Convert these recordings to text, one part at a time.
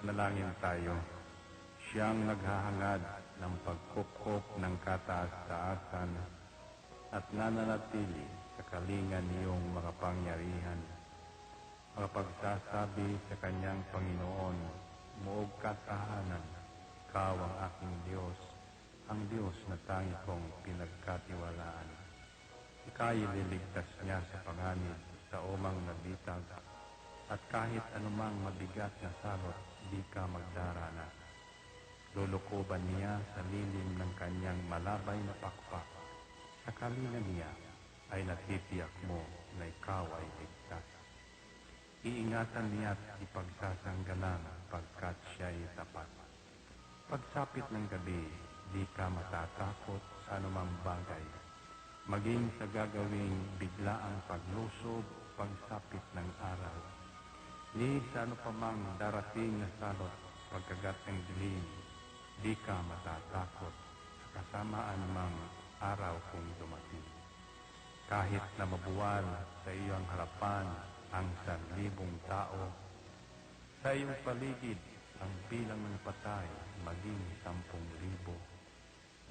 Manalangin tayo. Siyang naghahangad ng pagkukop ng kataas-taasan at nananatili sa kalingan niyong makapangyarihan. Makapagsasabi sa kanyang Panginoon, muog katahanan, ikaw ang aking Diyos, ang Diyos na tangi kong pinagkatiwalaan. Ika'y liligtas niya sa panganib sa umang nabitag, at kahit anumang mabigat na salot, di ka magdarana. Lulukoban niya sa lilim ng kanyang malabay na pakpak. Sa kalingan niya ay natitiyak mo na ikaw ay ligtas. Iingatan niya at ipagsasanggalang pagkat siya'y tapat. Pagsapit ng gabi, di ka matatakot sa anumang bagay. Maging sa gagawing biglaang paglusob, pagsapit ng araw. Ni sa ano pa mang darating na salot, pagkagat ng dilim, di ka matatakot sa kasamaan mang araw kung dumating. Kahit na mabuwal sa iyong harapan ang 1,000 tao, sa iyong paligid ang bilang ng patay maging 10,000,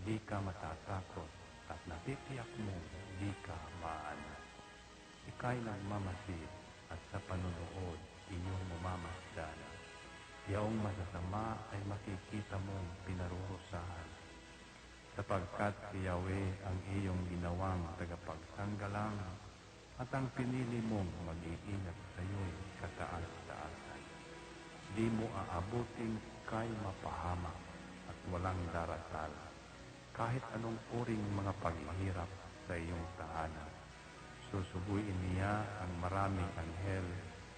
di ka matatakot at natitiyak mo di ka maano. Ika'y nagmamasid at sa panunood inyong mamamasdan. Yaong masasama ay makikita mong pinarurusahan, sapagkat si Yahweh ang iyong ginawang tagapagsanggalang at ang pinili mong mag-iingat sa iyo'y kataas-taasan. Di mo aabuting kay mapahamak at walang darasal, kahit anong uring mga paghihirap sa iyong tahanan. Susubuin niya ang maraming anghel,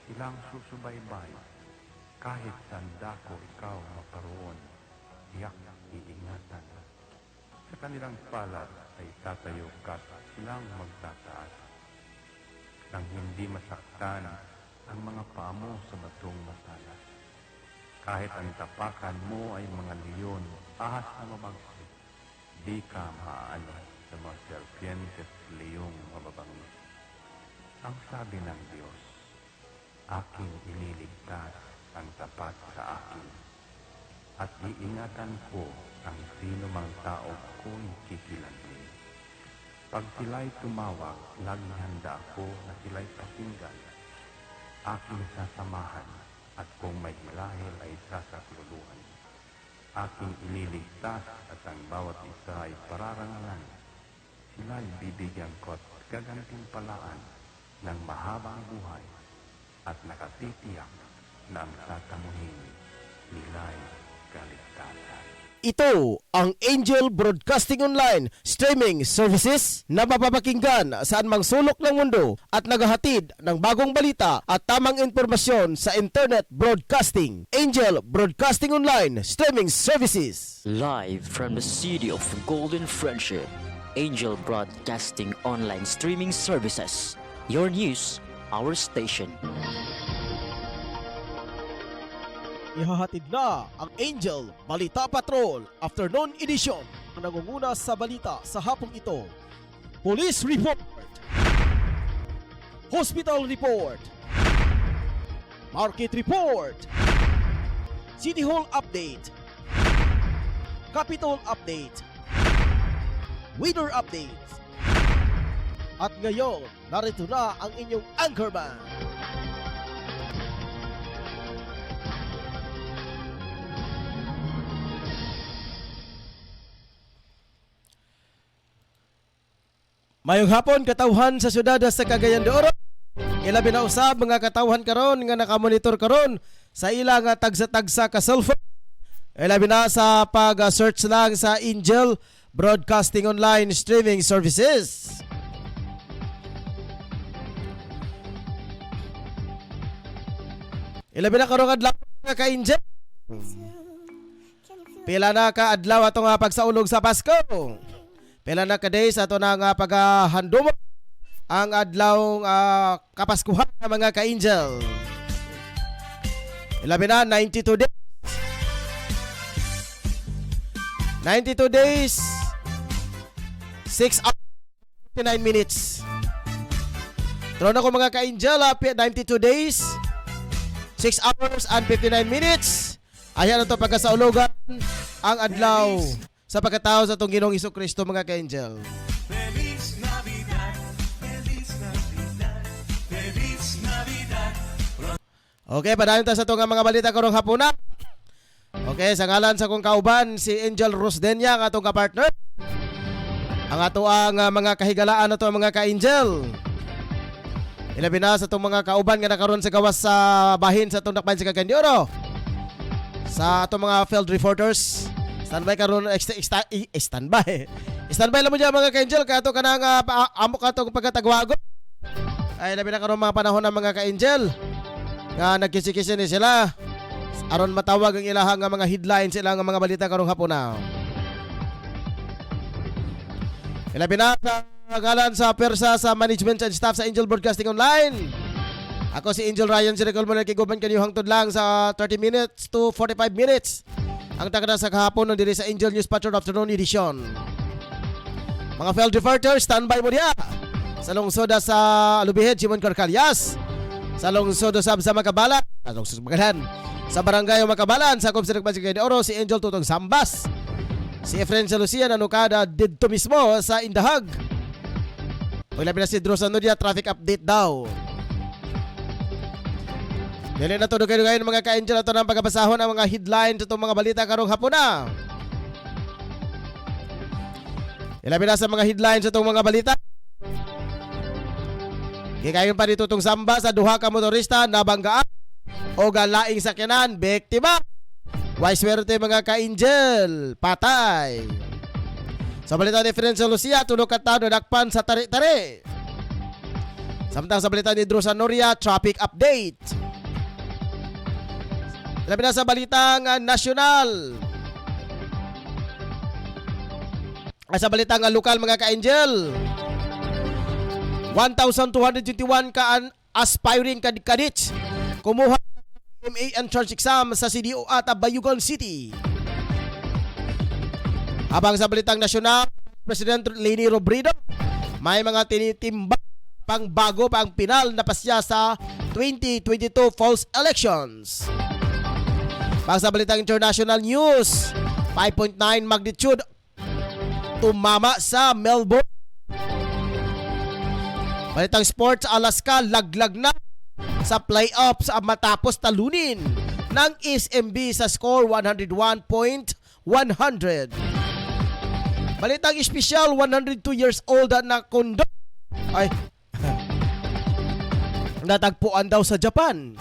silang susubaybay. Kahit sandako ikaw maparoon, tiyak iingatan. Sa kanilang palad ay tatayo ka't silang magtataas, nang hindi masaktan ang mga paa mo sa batong matalas. Kahit ang tapakan mo ay mga leon, ahas na mabagsik, di ka maaano sa mga serpientes, leong mababangis. Ang sabi ng Diyos, aking iniligtas ang tapat sa akin, at iingatan ko ang sino mang tao ko'y kikilanli. Pag sila'y tumawag, laging handa ako na sila'y pakinggan. Aking sasamahan, at kung may hilahil ay sasakluluhan. Aking ililigtas at ang bawat isa ay pararangalan. Sila'y bibigyan ko at gagantimpalaan ng mahabang buhay at nakatitiyak na ang tatamuhin nila'y kaligtasan. Ito ang Angel Broadcasting Online streaming services na mapapakinggan saan mang sulok ng mundo at naghahatid ng bagong balita at tamang impormasyon sa internet broadcasting. Angel Broadcasting Online streaming services. Live from the city of Golden Friendship, Angel Broadcasting Online streaming services. Your news, our station. Ihahatid na ang Angel Balita Patrol Afternoon Edition. Ang nangunguna sa balita sa hapong ito: Police Report, Hospital Report, Market Report, City Hall Update, Capitol Update, Weather Update. At ngayon, narito na ang inyong anchorman. Mayong hapon katawhan sa syudad sa Cagayan de Oro. Ilabi na usab mga katawhan karon nga nakamonitor karon sa ila nga tagsa-tagsa ka cellphone. Ilabi na sa pag-search lang sa Angel Broadcasting Online streaming services. Ilabi na karon adlaw nga ka Angel. Pila na ka adlaw ato nga pagsaulog sa Pasko. Pila na ka days ato na nga paghandom ang adlaw kapaskuhan ng mga ka-angel. Ilabi na 92 days. 92 days 6 hours 59 minutes. Tro na ko mga ka-angel, 92 days 6 hours and 59 minutes. Ayan na to pagkasaulugan ang adlaw sa pagkatao sa itong Ginoong Hesukristo mga ka-angel. Okay, padayon ta sa itong mga balita karong hapuna. Okay, sa ngalan sa kong kauban, si Angel Rosdenia, ang atong ka-partner. Ang ato ang mga kahigalaan na to mga ka-angel. Ilabi na sa itong mga kauban nga nakaroon sa gawas sa bahin sa itong dakbayan sa Cagayan de Oro. Sa itong mga field reporters, standby karon standby. Standby lang mo dyan mga ka-angel, kaya ito ka na nga amok ka itong pagkatagwago. Ay ilabi na karoon mga panahon ng mga ka-angel nga nagkisi-kisi ni sila aron matawag ang ilahang nga mga headlines sila nga mga balita karong hapon na. Ilabi na sa ngalan sa persa sa management and staff sa Angel Broadcasting Online. Ako si Angel Ryan Siricol mo nagkiguban kanyo hangtod lang sa 30 minutes to 45 minutes. Ang tagada sa kahapon ng diri sa Angel News Patrol Afternoon Edition. Mga field reporters, standby mo diya. Sa lungsod sa Alubihed, Simon Carcalias. Sa lungsod sa Makabalan, sa barangay Makabalan, sa Kumsirag Cagayan de Oro, si Angel Tutong Sambas. Si Efren sa Lucia nanukada dito mismo sa Indahag. Paglabi na si Drew Sanodia, traffic update daw. Dili na to dugay-dugay ng mga ka-angel ato ng pagkabasahon ang mga headlines itong mga balita karong hapon na. Ilabi na sa mga headlines itong mga balita. Gikayon pa dito itong samba sa duha ka motorista na banggaan o galaing sakyanan, biktima. Why swerte mga ka-angel, patay. Sa balita ni Efren sa Lucia, tulog ka tao nadakpan sa tari-tari. Samtang sa balita ni Drew Sanoria, traffic update. Labi na sa balitang nasyonal. Sa balitang lokal mga ka-angel, 1,221 ka aspiring kadits kumuha ng MA entrance exam sa CDO at Bayugan City. Habang sa balitang nasyonal, President Leni Robredo may mga tinitimbang pang bago pa ang pinal na pasya sa 2022 false elections. Pang sa balitang international news, 5.9 magnitude tumama sa Melbourne. Balitang sports, Alaska laglag na sa playoffs matapos talunin ng SMB sa score 101.100. Balitang espesyal, 102 years old na kondo ay natagpuan daw sa Japan.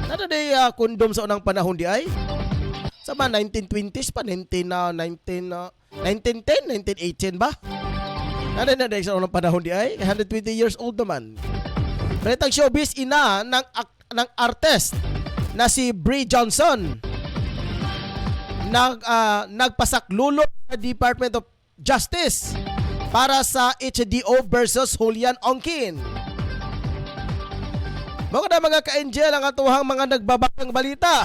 Nada day kondom sa unang panahon di ay? Sa mga 1920s pa, 1910, 1918 ba? Nada na day sa unang panahon di ay? 120 years old naman. Balitang showbiz, ina ng artist na si Brie Johnson nagpasaklulo sa Department of Justice para sa HDO versus Julian Ongkin. Mga ka-angel ang atuhang mga nagbabagang balita.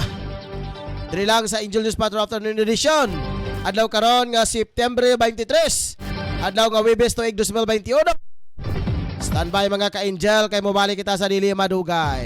Diri lang sa Angel News Patrol Afternoon Edition. Adlaw karon nga September 23. Adlaw nga Huwebes tuig 2021. Standby mga ka-angel kay mobalik kita sa dili madugay.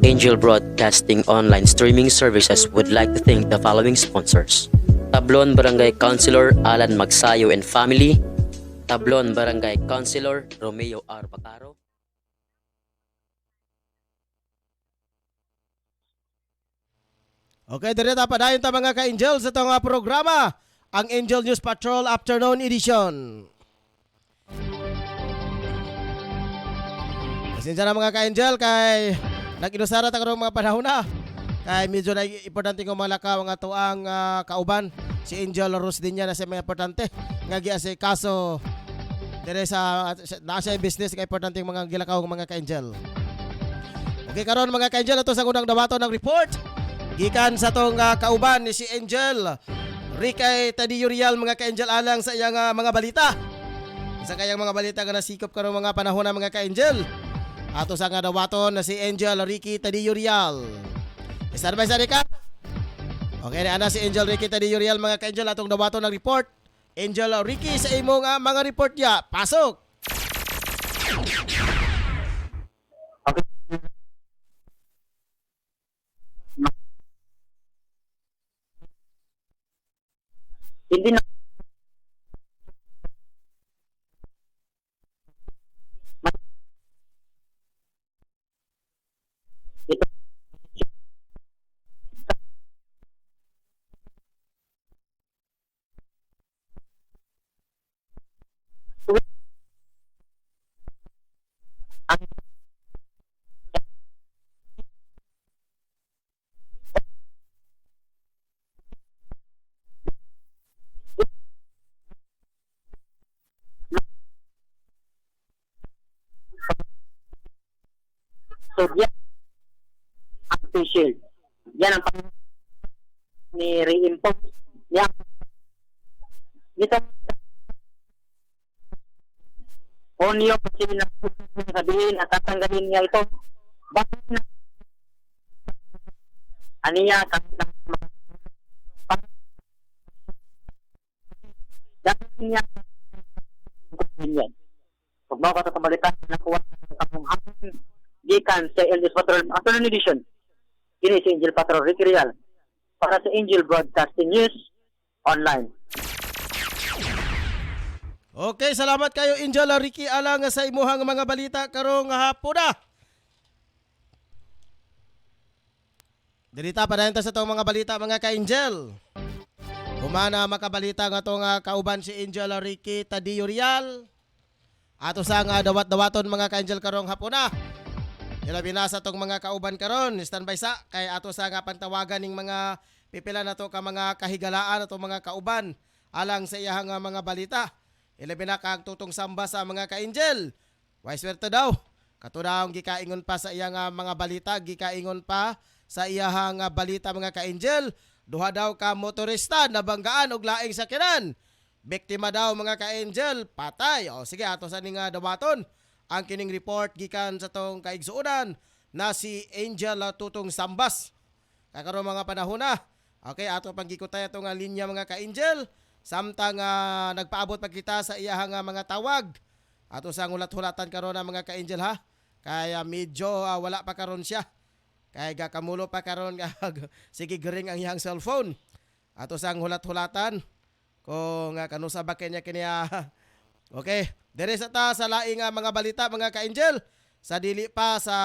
Angel Broadcasting Online Streaming Services would like to thank the following sponsors: Tablon Barangay Councilor Alan Magsayo and Family, Tablon Barangay Councilor Romeo R. Bacaro. Okay, direta pa dayon ta mga ka-angel sa itong programa, ang Angel News Patrol Afternoon Edition. Pasensya na mga ka-angel kay nag-inusara ta karong mga panahon na. Kay medyo na importante kong mga lakaw ang ato ang kauban. Si Angel Rosdenia na siya mga importante. Nga giasikaso dire sa nasa business kay importante mga gilakaw mga ka-angel. Okay karon mga ka-angel ato sa unang dawaton ng report gikan sa tong kauban ni si Angel Ricky Tadiyurial mga ka-angel alang sa iyang mga balita. Sa kayang mga balita nga nasikop karon mga panahon na mga ka-angel. Ato sa nga dawaton na si Angel Ricky Tadiyurial. Start by sa ka? Okay na ana si Angel Ricky Tadiyurial mga ka-angel atong dawaton ng report. Angel Ricky sa imong mga report ya. Pasok. Okay. Hindi na ito ang so yan ang face shield. Yan ang ni reimpose niya. Dito onyo kasi na sabihin at tatanggalin niya ito. Bakit na aniya dahil niya yan. Pag mga katatambalitan nakuha ang hangin gikan sa Angel Patrol Afternoon Edition. Ini si Angel Patrol Ricky Real para sa Angel Broadcasting News Online. Okay, salamat kayo Angel Ricky alang sa imuhang mga balita karong hapon na. Dilita pa na sa itong mga balita mga ka-Angel. Humana makabalita nga itong kauban si Angel Ricky Tadiyurial. Ato sa nga dawat-dawaton mga ka-Angel karong hapon na. Ilabi na sa itong mga kauban karon. Standby sa kay ato sa nga pantawagan ng mga pipila na to ka mga kahigalaan atong mga kauban alang sa iyahang mga balita. Ilabi na kang tutong samba sa mga ka-Angel. Wise swerte daw. Katudawang gikaingon pa sa iyang mga balita, gikaingon pa sa iyahang balita mga ka-Angel. Duha daw ka motorista na banggaan og laing sakyanan. Biktima daw mga ka-Angel, patay. O sige, ato sa ning dawaton ang kining report gikan sa tong kaigsuonan na si Angel Tutong Sambas. Kakaroon mga panahon na. Okay, ato pang gikutay atong linya mga ka-Angel. Samtang nagpaabot pa kita sa iyahang mga tawag. Ato sa hulat-hulatan karon na mga ka-Angel ha. Kaya medyo wala pa karon siya. Kaya gakamulo pa karon sige gering ang iyang cellphone. Ato sang hulat-hulatan kung kanusa ba kanya kaniya. Okay, dire sa ta sa laing mga balita mga ka-Angel. Sa dili pa sa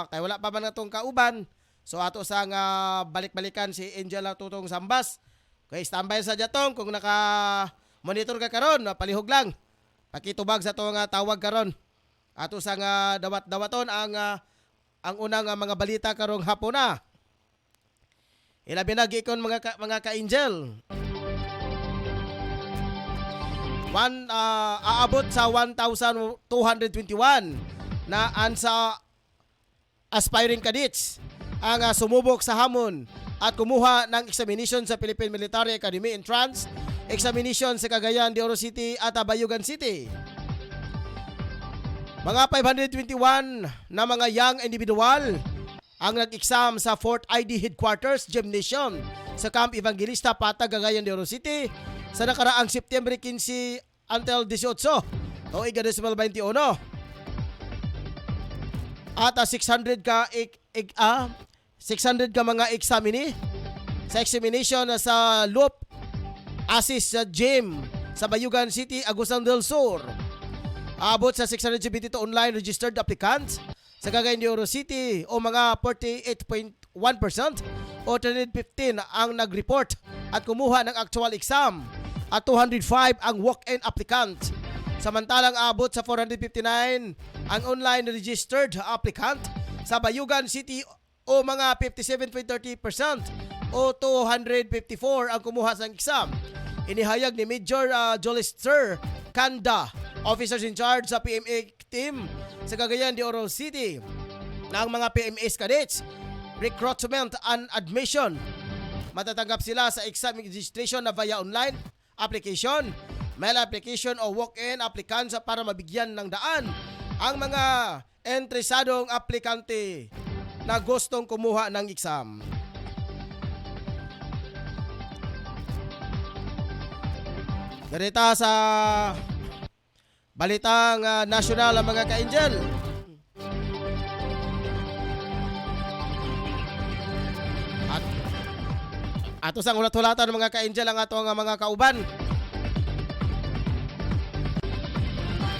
kay wala pa man natong kauban. So ato sang balik-balikan si Angel Tutong Sambas. Okay, standby sa jatong kung naka-monitor ka karon, palihog lang. Pakitubag sa tong tawag karon. Ato sang dawat-dawaton ang unang mga balita karong hapon na. Ilabi na gikon mga ka-Angel. Aabot sa 1,221 na ansa aspiring cadets ang sumubok sa hamon at kumuha ng examination sa Philippine Military Academy Entrance Examination sa Cagayan de Oro City at Bayugan City. Mga 521 na mga young individual ang nag-exam sa 4th ID Headquarters Gymnasium sa Camp Evangelista Patag, Cagayan de Oro City sa nakaraang September 15 until 18 o 2021. At 600 ka 600 ka mga examinee sa examination sa Loop Assist sa Gym sa Bayugan City, Agusan del Sur. Abot sa 672 online registered applicants sa Cagayan de Oro City o mga 48.1% o 315 ang nag-report at kumuha ng actual exam at 205 ang walk-in applicant. Samantalang abot sa 459 ang online registered applicant sa Bayugan City o mga 57.30% o 254 ang kumuha sa exam. Inihayag ni Major Jolister Kanda officers in charge sa PMA team sa Cagayan de Oro City ng mga PMS cadets. Recruitment and admission. Matatanggap sila sa exam registration na via online application, mail application o walk-in applicants para mabigyan ng daan ang mga interesadong aplikante na gustong kumuha ng exam. Ganita sa balitang nasyonal mga ka-angel. Ato sang ulat-hulatan mga ka-angel ang ato nga mga kauban.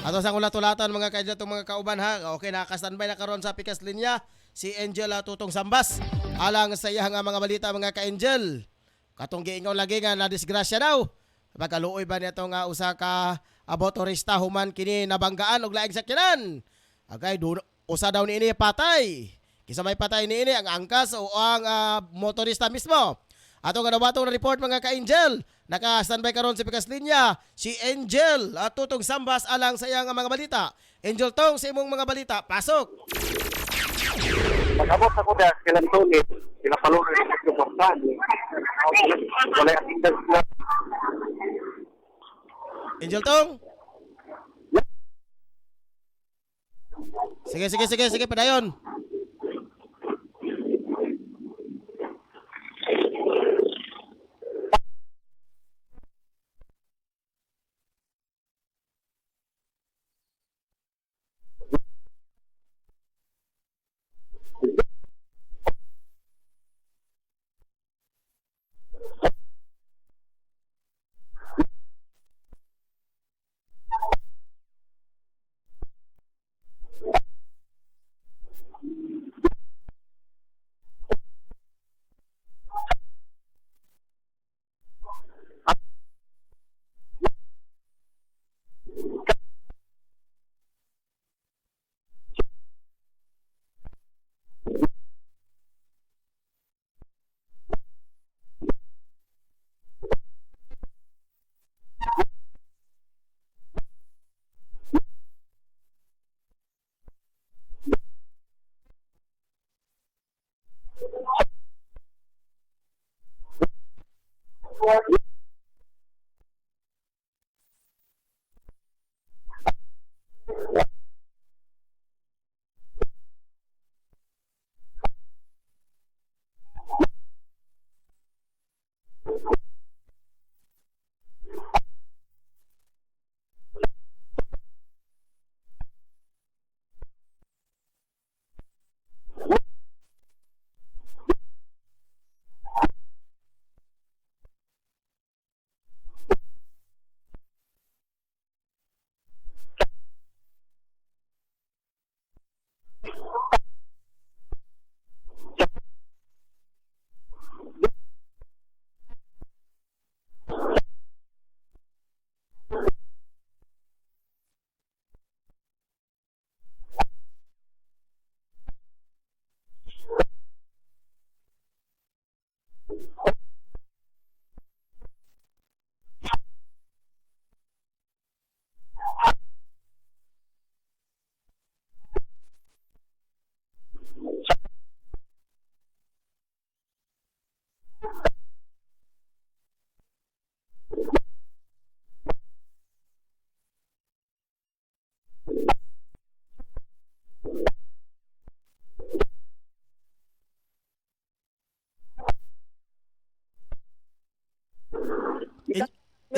Ato sang ulat-hulatan mga ka-angel itong mga kauban ha. Okay, nakaka-standby na karon sa pikas linya si Angel Tutong Sambas. Alang sa iya nga mga balita mga ka-angel. Katong giingaw lagi nga na disgrasya daw. Pagkaluoy ba niya itong usa ka motorista human kini nabanggaan og laing sakyanan. Agay usa daw niini patay. Kisa may patay niini ang angkas o ang motorista mismo. Ato nga nabatong na report mga ka-angel. Naka-standby karon sa pikas linya si Angel Tutong Sambas alang sa iyang mga balita. Angel Tong, sa imong mga balita, pasok. Pag-abot ako dahil kailan tulit, pinapalunan sa pagkabasan. Wala yung ating sila. Angel Tong? Sige, padayon.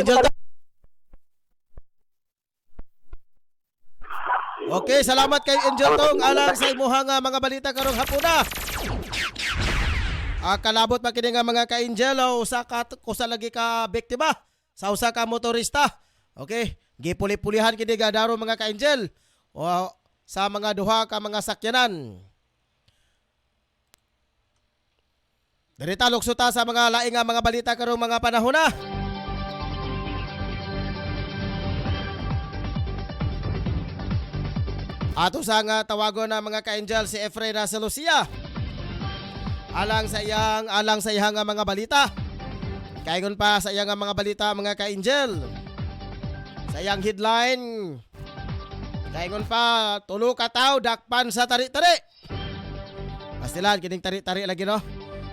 Angel Tong. Okay, salamat kay Angel Tong alang sa imuhang mga balita karong hapuna. Kalabot pa kini nga mga ka-angel usa lagi ka biktima sa usa ka motorista. Okay, gipuli-pulihan kini gadaro mga ka-angel o sa mga duha ka mga sakyanan. Dirita luksuta sa mga laing nga mga balita karong mga panahon na. Ato sa nga tawagon na mga ka-angel si Efrain sa Lucia. Alang sa iyang mga balita. Kaigon pa sa iyang mga balita mga ka-angel. Sa iyang headline, Kaingon pa, tulo ka tao dakpan sa tari-tari. Pastilan, kining tari-tari lagi no.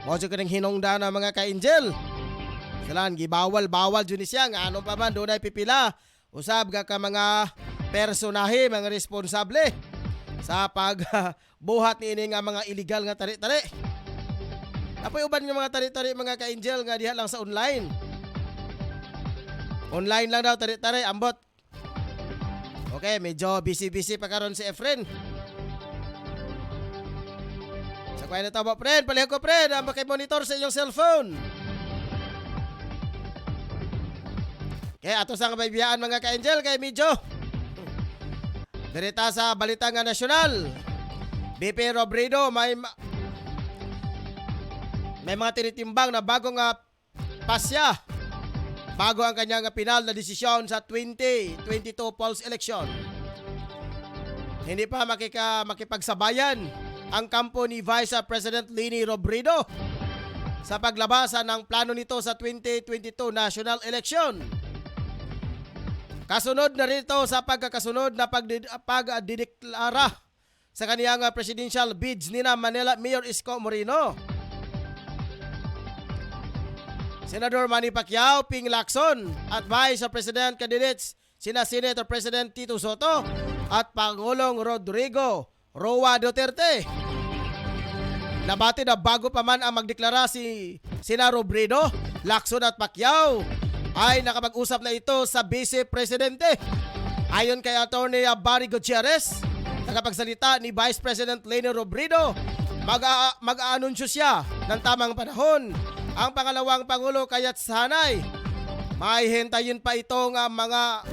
Mo jud kining hinungdan ng mga ka-angel. Pastilan, gibawal-bawal jud ni siya nga ano pa man dunay pipila. Usab ka mga personahe, mga responsable sa pagbuhat ni ini nga mga illegal nga tari-tari. Apoy uban nga mga tari-tari mga ka-angel nga diha lang sa online. Online lang daw tari-tari ambot. Okay, medyo busy-busy pa karon si Efren. Sa kuya na tawag, friend. Palihog ko, friend. Ang monitor sa inyong cellphone. Okay, ato sa kabaybiyaan mga ka-angel kay medyo. Dirita sa balita nga nasyonal. BP Robredo may mga tinitimbang na bagong pasya. Bago ang kanyang pinal na desisyon sa 2022 polls election. Hindi pa makipagsabayan ang kampo ni Vice President Leni Robredo sa paglabasan ng plano nito sa 2022 national election. Kasunod na rito sa pagkakasunod na pagdideklara sa kaniyang presidential bids ni Manila Mayor Isko Moreno, Senador Manny Pacquiao, Ping Lacson at Vice President candidates sina Senator President Tito Soto at Pangulong Rodrigo Roa Duterte. Nabati na bago pa man ang magdeklara sina Robredo, Lacson at Pacquiao ay nakapag-usap na ito sa Vice Presidente. Ayon kay Attorney Barry Gutierrez, nakapagsalita ni Vice President Leni Robredo, mag-aanunsyo siya ng tamang panahon ang pangalawang Pangulo kaya't sanay may hintayin pa itong mga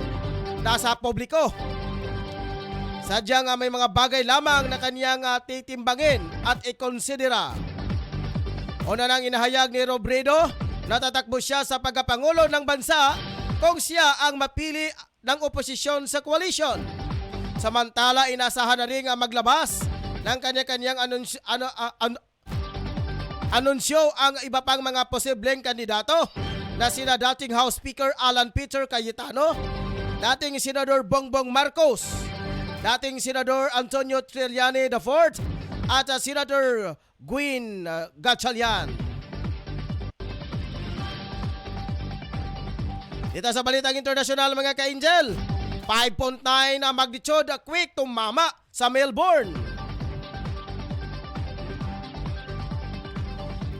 nasa publiko. Sadyang may mga bagay lamang na kaniyang titimbangin at ikonsidera. Una nang inahayag ni Robredo, natatakbo siya sa pagkapangulo ng bansa kung siya ang mapili ng oposisyon sa koalisyon. Samantala, inasahan na rin maglabas ng kanya-kanyang anunsyo ang iba pang mga posibleng kandidato na sina dating House Speaker Alan Peter Cayetano, dating Senador Bongbong Marcos, dating Senador Antonio Trillanes IV at Senator Gwin Gatchalian. Dito sa balitang internasyonal mga ka-angel, 5.9 ang magnitude quick tumama sa Melbourne.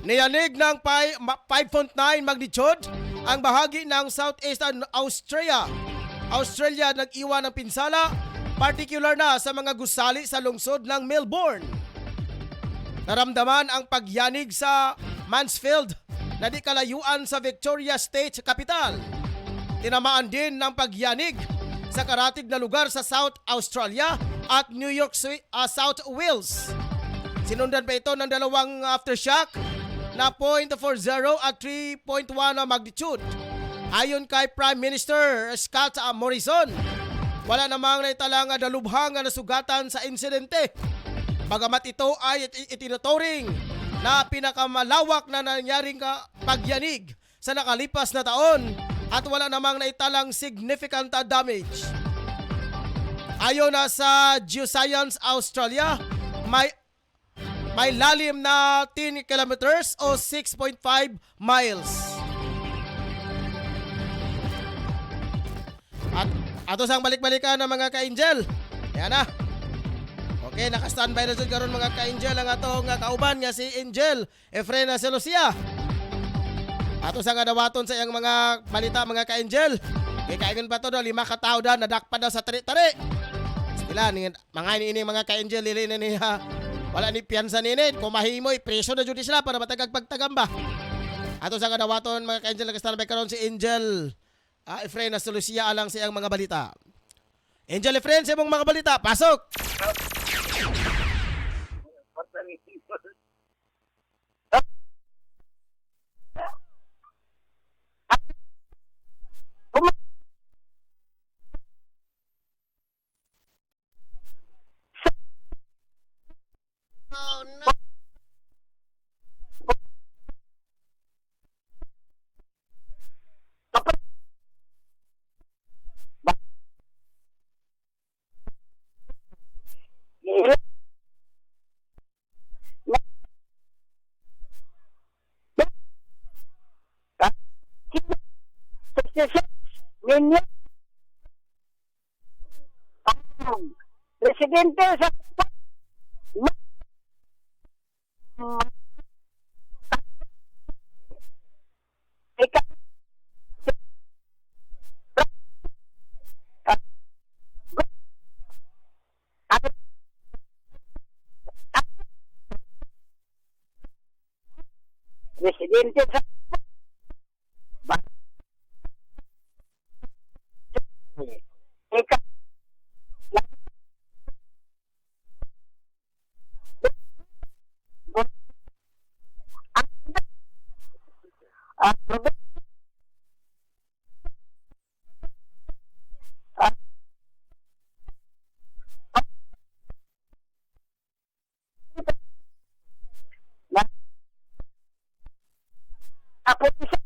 Niyanig ng 5.9 magnitude ang bahagi ng Southeastern Australia. Australia nag-iwan ng pinsala, particular na sa mga gusali sa lungsod ng Melbourne. Naramdaman ang pagyanig sa Mansfield na di kalayuan sa Victoria State Capital. Tinamaan din ng pagyanig sa karatig na lugar sa South Australia at New York, South Wales. Sinundan pa ito ng dalawang aftershock na 0.40 at 3.1 na magnitude. Ayon kay Prime Minister Scott Morrison, wala namang naitalang dalubhang na nasugatan sa insidente. Bagamat ito ay itinuturing na pinakamalawak na nangyaring pagyanig sa nakalipas na taon at wala namang naitalang significant damage. Ayon na sa Geoscience Australia, may lalim na 10 kilometers o 6.5 miles. At ato sang balik-balikan ng mga ka-angel. Yan na. Okay, naka-standby na dyan karon mga ka-angel ang atong kauban nga si Angel Efrena Celosia. Ato sang dawaton sa iyang mga balita mga ka-angel. Kaya kaingon pa to 5 katao na nadakpan daw sa tari-tari. Sila, mga ini mga ka-angel lili na niya. Wala ni piyansa ninit, kung mahimoy, preso na dyan sila para matagag pagtagamba. Ato sa kadawaton, mga ka-angel, nag-standby karon si Angel Efrena Celosia alang sa iyang mga balita. Angel Efren, sa iyong mga balita, pasok! Oh no. ninyo ang presidente sa ikaw presidente sa ikaw ako isa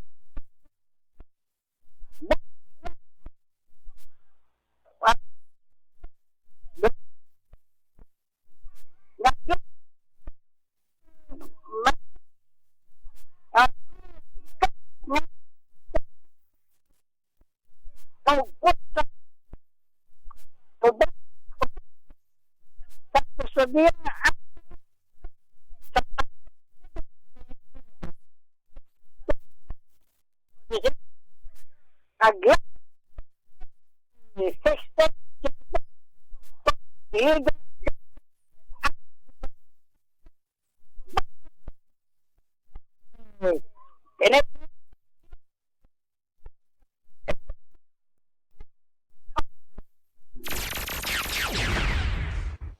agad system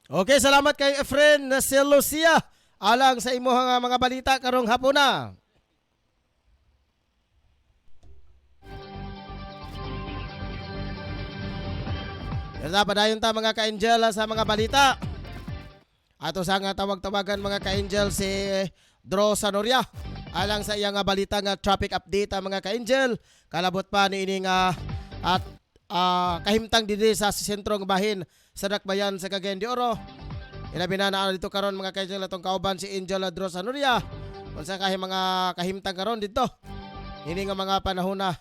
Okay, salamat kay Efren na si Lucia. Alang sa imuhang mga balita karong hapon na. Kaya padayon ta mga ka-angel sa mga balita. Ato sa nga tawag-tawagan mga ka-angel si Dro Sanoria. Alang sa iyang balita nga traffic update mga ka-angel. Kalabot pa ni ining at kahimtang diri sa sentrong bahin sa Dakbayan sa Cagayan de Oro. Ilabi na dito karon mga ka-angel atong kauban si Angel Dro Sanoria. Unsa kay mga kahimtang karon dito. Ini nga mga panahon na.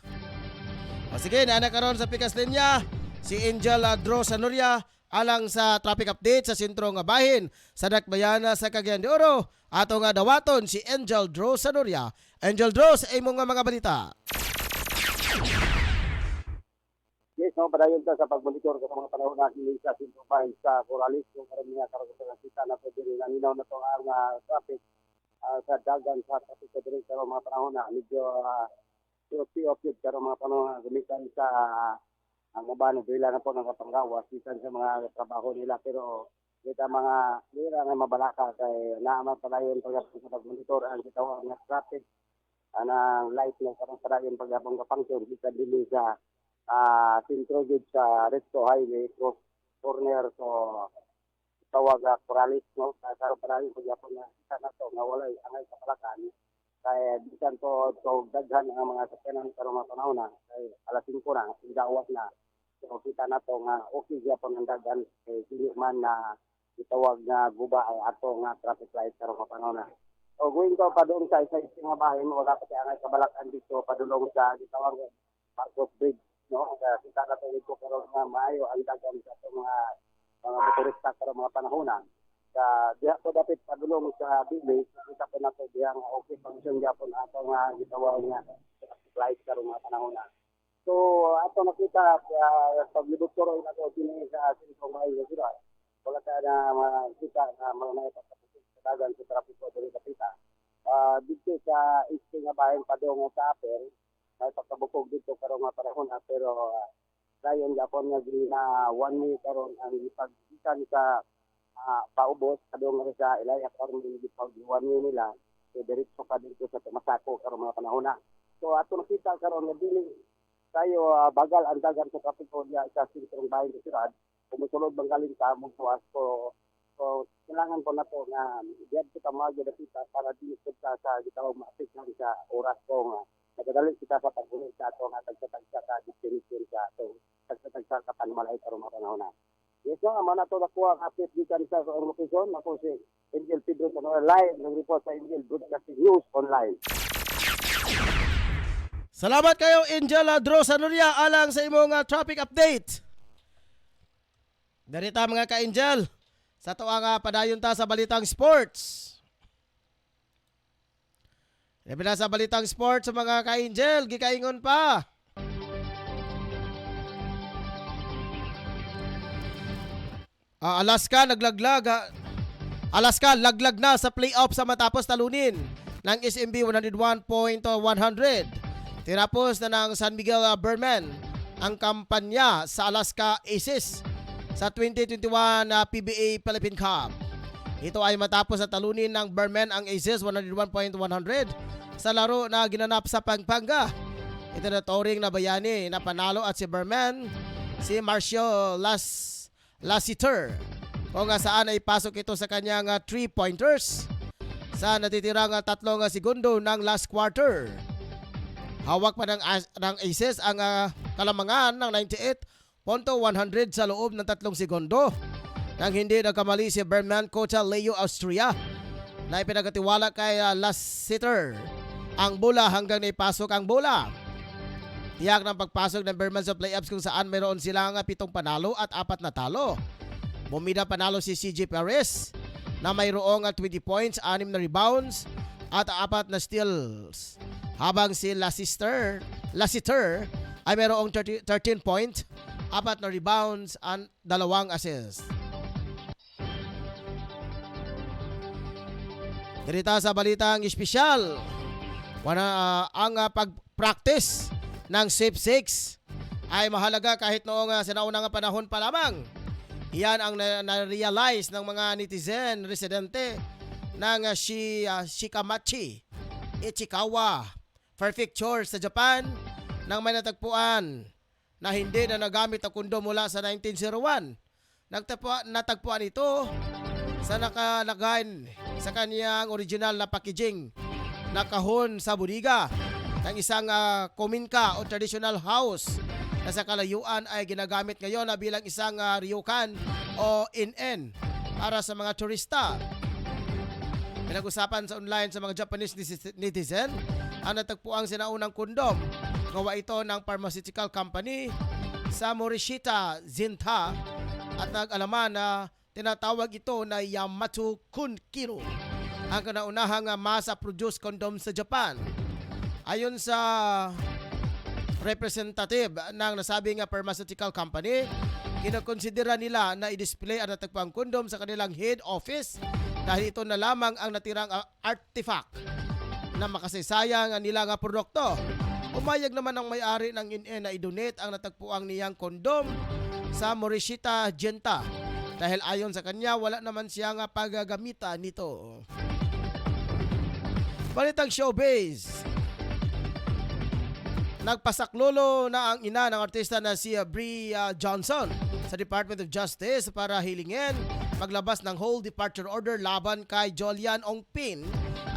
O sige, naana karon sa pikas linya si Angel Dro Sanoria alang sa traffic update sa sentrong bahin sa Dakbayan sa Cagayan de Oro. Ato nga dawaton si Angel Dro Sanoria. Angel Dro, sa imong mga balita. Yes, no, padayon ta sa pagmonitor sa mga panahon na sa sentrong bahin sa Corales kung karon nga karon kita na pwede rin ninaw na to ang traffic sa dagan sa traffic sa diri karon mga panahon na medyo opid karon mga panahon na gumikan sa ang uban nila na po nakapanggawas bisan sa mga trabaho nila pero kita mga lira nga mabalaka kay naman padayon pag-monitor ang gitawag nga traffic anang light ng karong padayon pag-abong kapangson kita dili sa sentro gid sa Resto Highway cross corner so tawag Corales no karon padayon pag-abong na to nga walay angay kapalakan kaya bisan to daghan ang mga sakyanan karong mga panahon na kay alas 5 na igawas na so kita na to nga okay gyapon ang daghan kay dili man na itawag nga guba ay ato nga traffic light karong mga panahon na so going to pa doon sa isa nga bahin wala pa kay angay kabalakan dito padulong sa gitawag Marcos Bridge no kaya kita na to dito karon nga maayo ang daghan sa mga motorista karong mga panahon na sa diha to dapat padulong sa Bili kita pa na to diha nga okay function gyapon ato nga gitawag nga light karong mga panahon na so ato nakita paglibot ko ron ato kini sa sentrong bahay sa Sira wala ka na makita na mga naipapasok sa dagan sa trapiko diri kapita dito sa isting nga bahay padong sa Aper may pagkabukog dito karong mga panahon na pero dayon gyapon nga gina 1 minute karon ang ipagkitan sa paubos kadong sa Ilaya karon gipag 1 minute nila so diretso ka dito sa Masako karong mga panahon na so ato nakita karon nga dili tayo bagal ang dagan sa trapiko diya sa sentrong bahay sa Sirad kumusulod banggalin ka mong tuwas so kailangan po na to nga diyan kita magdapita para dili kita sa gitawag maapektuhan sa oras ko nga nagadali kita sa pagbuhi sa ato nga tagsa-tagsa ka destination sa ato tagsa-tagsa ka panmalay karong mga panahon na yes no amo na to nakuha ang update gikan sa location ako si Angel Pedro live ng report sa Angel Broadcasting News Online. Salamat kayo, Angel Dro Sanuria, alang sa imong traffic update. Darita mga ka-Angel, sa tuwa padayon ta sa balitang sports. Labi na sa balitang sports sa mga ka-Angel, gikaingon pa. Alaska laglag na sa playoff sa matapos talunin ng SMB 101.100. Tinapos na ng San Miguel Berman ang kampanya sa Alaska Aces sa 2021 PBA Philippine Cup. Ito ay matapos na talunin ng Berman ang Aces 101.100 sa laro na ginanap sa Pampanga. Ito na touring na bayani na panalo at si Berman, si Marcio Lassiter, kung saan ay pasok ito sa kanyang 3-pointers sa natitirang 3 segundo ng last quarter. Hawak pa ng Aces ang kalamangan ng 98.100 sa loob ng 3 segundo nang hindi nagkamali si Berman coach Leo Austria na ipinagkatiwala kay Lassiter ang bola hanggang naipasok ang bola. Tiyak ng pagpasok ng Berman sa playoffs kung saan mayroon silang 7 panalo at 4 na talo. Bumida panalo si CJ Perez na mayroong 20 points, 6 na rebounds at 4 na steals. Habang si Lassiter ay mayroong 13 points, 4 na rebounds at 2 assists. Dirita sa balitang espesyal, ang pag-practice ng Safe 6 ay mahalaga kahit noong sinaunang panahon pa lamang. Iyan ang na-realize ng mga netizen residente ng Shikamachi, Ichikawa Prefecture sa Japan nang may natagpuan na hindi na nagamit ang kondom mula sa 1901. Natagpuan ito sa nakalagay sa kanyang original na packaging na kahon sa budiga ng isang kominka o traditional house na sa kalayuan ay ginagamit ngayon na bilang isang ryokan o inn para sa mga turista. Pinag-usapan sa online sa mga Japanese netizen ang natagpuang sinaunang kondom. Gawa ito ng pharmaceutical company sa Morishita Zinta at nag-alaman na tinatawag ito na Yamato Kunkiro, ang kanaunahang mass-produced condom sa Japan. Ayon sa representative ng nasabing pharmaceutical company, kinokonsidera nila na i-display ang natagpuang kondom sa kanilang head office dahil ito na lamang ang natirang artifact na makasaysayang nilang produkto. Umayag naman ang may-ari ng INN na i-donate ang natagpuang niyang kondom sa Morishita Genta dahil ayon sa kanya wala naman siyang paggagamitan nito. Balitang showbiz. Nagpasaklolo na ang ina ng artista na si Brie Johnson sa Department of Justice para hilingin maglabas ng whole departure order laban kay Jolian Ongpin,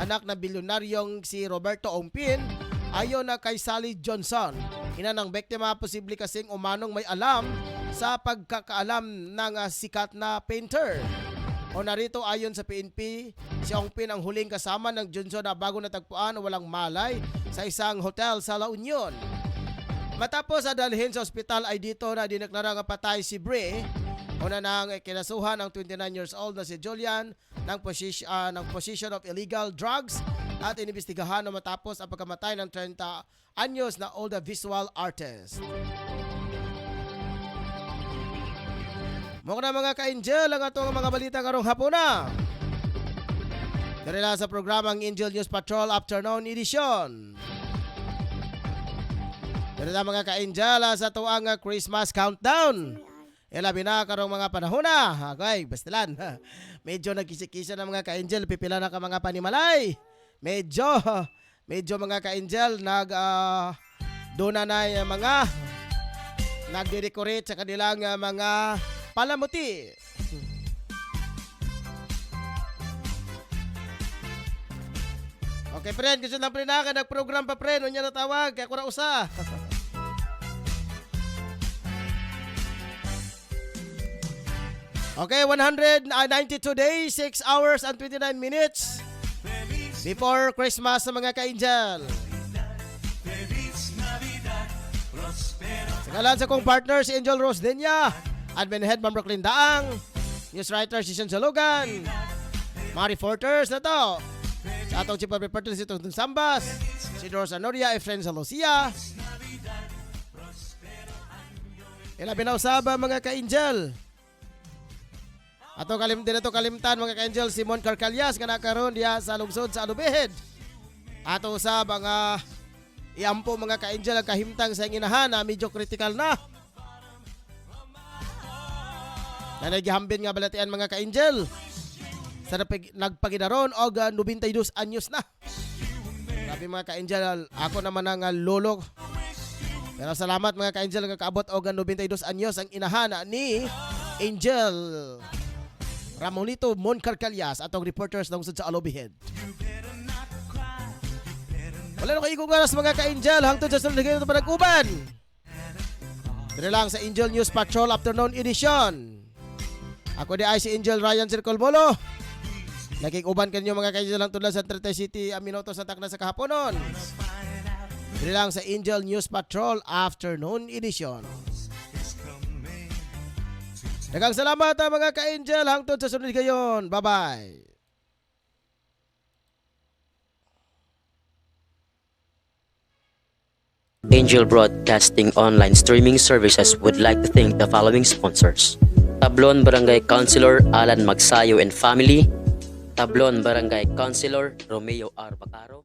anak ng bilyonaryong si Roberto Ongpin. Ayon na kay Sally Johnson, ina ng biktima, posible kasing umanong may alam sa pagkakaalam ng sikat na painter. O narito ayon sa PNP, si Ongpin ang huling kasama ng Johnson na bago natagpuan walang malay sa isang hotel sa La Union. Matapos dalhin sa ospital ay dito na dineklara nga patay si Brie. Una nang kinasuhan ang 29 years old na si Julian ng possession of illegal drugs at inimbestigahan na matapos ang pagkamatay ng 30 anyos na old visual artist. Mga mga ka-Angel, ang atong mga balita karong hapon na. Karela sa programang Angel News Patrol Afternoon Edition. Karela mga ka-Angel sa tuang Christmas Countdown. Ilabi na karong mga panahon na. Okay, bastalan. Medyo nagkisi-kisa na mga ka-Angel, pipila na ka mga panimalay. Medyo mga ka-Angel doon na mga nagde-decorate sa kanilang mga palamuti. Okay, friend, gusto na na ka nag-program pa, friend. Unya na tawag, kaya kura usa. Okay, 192 days, 6 hours and 29 minutes before Christmas sa mga ka-Angel. Talan sa kong partner si Angel Rose Denya, Admin Head Ma'am Brooklyn Daang, News Writer si Sean Salogan, mga reporters na to. Sa atong chief of reporter si Tungtong Sambas, si Doros Anoria, Efren Salosia. Ilabi na usab mga ka-angel. Ato kalimtan mga ka-angel Simon Carcalias nga nakaroon diya sa lungsod sa Alubihid. Ato usab mga iampo mga ka-angel ang kahimtang sa inginahan na medyo critical na. Na nagihambin nga balatian mga ka-angel. Sa nagpagidaron og 92 anyos na. Sabi mga ka-angel, ako naman ang lolo. Pero salamat mga ka-angel nga kaabot og 92 anyos ang inahan ni Angel Ramonito Mon Carcalias atong reporters ng sa Alubihid. Wala na kayo ganas mga ka-angel hangtod sa sunod na panag-uban. Dito lang sa Angel News Patrol Afternoon Edition. Ako di ay si Angel Ryan Circle Bolo. Nakikuban kanyo mga ka-angel hangtod lang sa 30 City minutos sa takna sa kahaponon. Dito lang sa Angel News Patrol Afternoon Edition. Daghang salamat mga ka-angel hangtod sa sunod gayon. Bye-bye. Angel Broadcasting online streaming services would like to thank the following sponsors. Tablon Barangay Councilor Alan Magsayo and Family, Tablon Barangay Councilor Romeo R. Bacaro,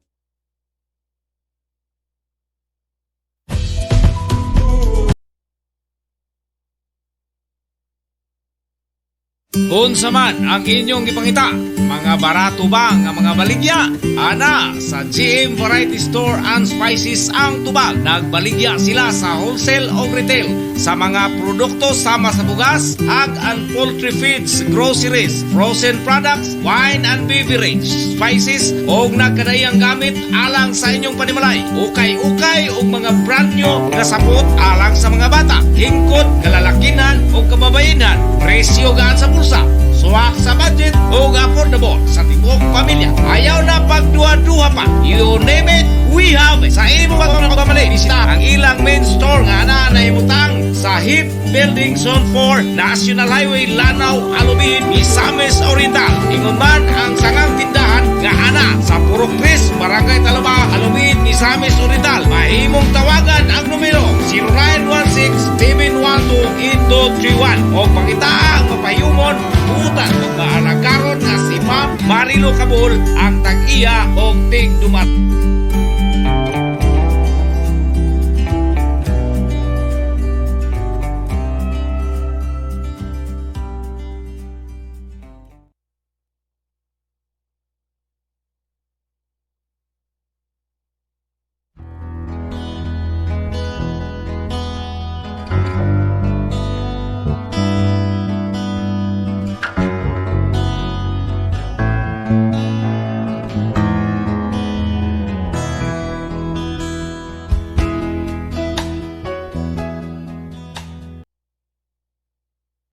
Unsa man ang inyong ipangita, mga barato ba nga mga baligya? Ana, sa GM Variety Store and Spices ang tubag. Nagbaligya sila sa wholesale o retail sa mga produkto sama sa bugas, egg and poultry feeds, groceries, frozen products, wine and beverage, spices o nagkadayang gamit alang sa inyong panimalay. Ukay-ukay o mga brand new nga sapot alang sa mga bata, hingkod, kalalakinan o kababayinan. Presyo gaan sa bulsa, suwak sa budget o affordable sa tibok pamilya. Ayaw na pagduha-duha pa. You name it, we have it. Sa imo ba ito nakamali, bisita ang ilang main store nga na naimutang sa HIP Building Zone 4, National Highway, Lanao, Alubihid, Misamis Oriental. Ingon man ang sangang tindahan nga ana sa Purok Chris, Barangay Talaba, Alubihid, Misamis Oriental. Mahimong tawagan ang numero 0916-712-8231 o pangitaang mapayumon utan o maalagaron nga si Ma'am Marilo Cabul ang tag-iya o tig dumat.